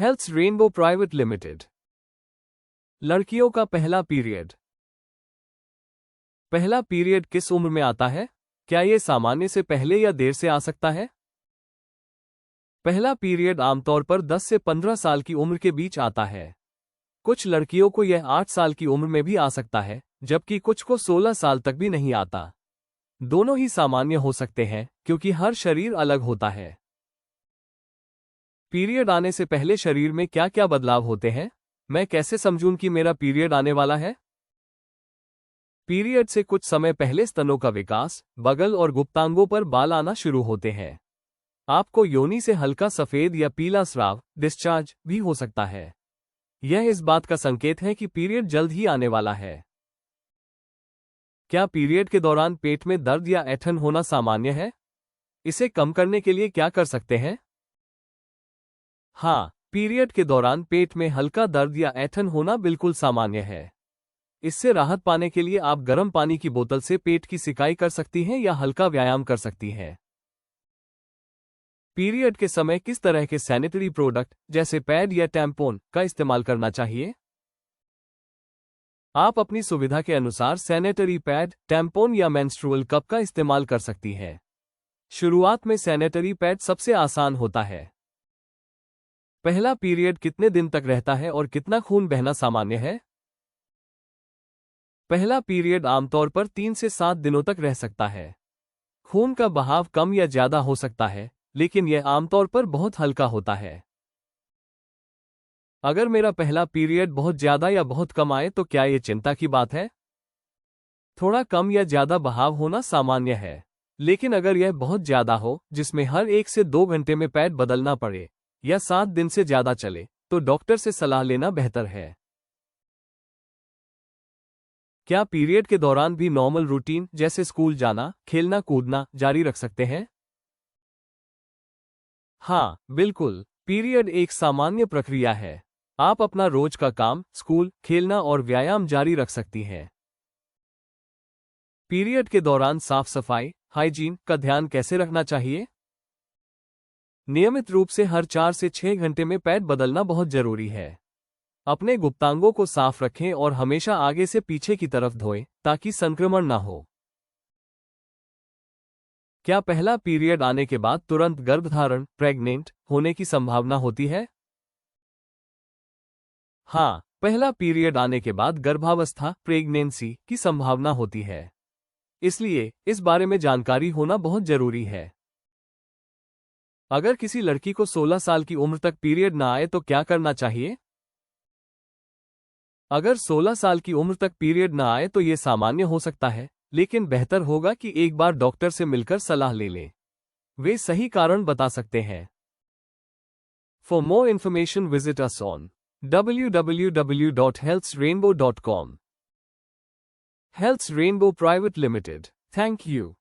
Health rainbow private limited. लड़कियों का पहला पीरियड। पहला पीरियड किस उम्र में आता है? क्या यह सामान्य से पहले या देर से आ सकता है? पहला पीरियड आमतौर पर 10 से 15 साल की उम्र के बीच आता है। कुछ लड़कियों को यह 8 साल की उम्र में भी आ सकता है, जबकि कुछ को 16 साल तक भी नहीं आता। दोनों ही सामान्य हो सकते हैं, क्योंकि हर शरीर अलग होता है। पीरियड आने से पहले शरीर में क्या क्या बदलाव होते हैं? मैं कैसे समझूं कि मेरा पीरियड आने वाला है? पीरियड से कुछ समय पहले स्तनों का विकास, बगल और गुप्तांगों पर बाल आना शुरू होते हैं। आपको योनि से हल्का सफेद या पीला स्राव, डिस्चार्ज भी हो सकता है। यह इस बात का संकेत है कि पीरियड जल्द ही आने वाला है। क्या पीरियड के दौरान पेट में दर्द या ऐंठन होना सामान्य है? इसे कम करने के लिए क्या कर सकते हैं? हाँ, पीरियड के दौरान पेट में हल्का दर्द या ऐंठन होना बिल्कुल सामान्य है। इससे राहत पाने के लिए आप गर्म पानी की बोतल से पेट की सिकाई कर सकती हैं या हल्का व्यायाम कर सकती हैं। पीरियड के समय किस तरह के सैनिटरी प्रोडक्ट, जैसे पैड या टैम्पोन, का इस्तेमाल करना चाहिए? आप अपनी सुविधा के अनुसार सैनिटरी पैड, टैम्पोन या मेंस्ट्रुअल कप का इस्तेमाल कर सकती हैं। शुरुआत में सैनिटरी पैड सबसे आसान होता है। पहला पीरियड कितने दिन तक रहता है और कितना खून बहना सामान्य है? पहला पीरियड आमतौर पर 3 से 7 दिनों तक रह सकता है। खून का बहाव कम या ज्यादा हो सकता है, लेकिन यह आमतौर पर बहुत हल्का होता है। अगर मेरा पहला पीरियड बहुत ज्यादा या बहुत कम आए तो क्या यह चिंता की बात है? थोड़ा कम या ज्यादा बहाव होना सामान्य है, लेकिन अगर यह बहुत ज्यादा हो, जिसमें हर 1 से 2 घंटे में पैड बदलना पड़े या 7 दिन से ज्यादा चले, तो डॉक्टर से सलाह लेना बेहतर है। क्या पीरियड के दौरान भी नॉर्मल रूटीन जैसे स्कूल जाना, खेलना कूदना जारी रख सकते हैं? हाँ, बिल्कुल। पीरियड एक सामान्य प्रक्रिया है। आप अपना रोज का काम, स्कूल, खेलना और व्यायाम जारी रख सकती हैं। पीरियड के दौरान साफ सफाई, हाइजीन का ध्यान कैसे रखना चाहिए? नियमित रूप से हर 4 से 6 घंटे में पैड बदलना बहुत जरूरी है। अपने गुप्तांगों को साफ रखें और हमेशा आगे से पीछे की तरफ धोएं, ताकि संक्रमण ना हो। क्या पहला पीरियड आने के बाद तुरंत गर्भधारण, प्रेग्नेंट होने की संभावना होती है? हाँ, पहला पीरियड आने के बाद गर्भावस्था, प्रेगनेंसी की संभावना होती है। इसलिए इस बारे में जानकारी होना बहुत जरूरी है। अगर किसी लड़की को 16 साल की उम्र तक पीरियड ना आए तो क्या करना चाहिए? अगर 16 साल की उम्र तक पीरियड ना आए तो ये सामान्य हो सकता है, लेकिन बेहतर होगा कि एक बार डॉक्टर से मिलकर सलाह ले लें। वे सही कारण बता सकते हैं। For more information visit us on www.healthrainbow.com। Health rainbow private limited. Thank you.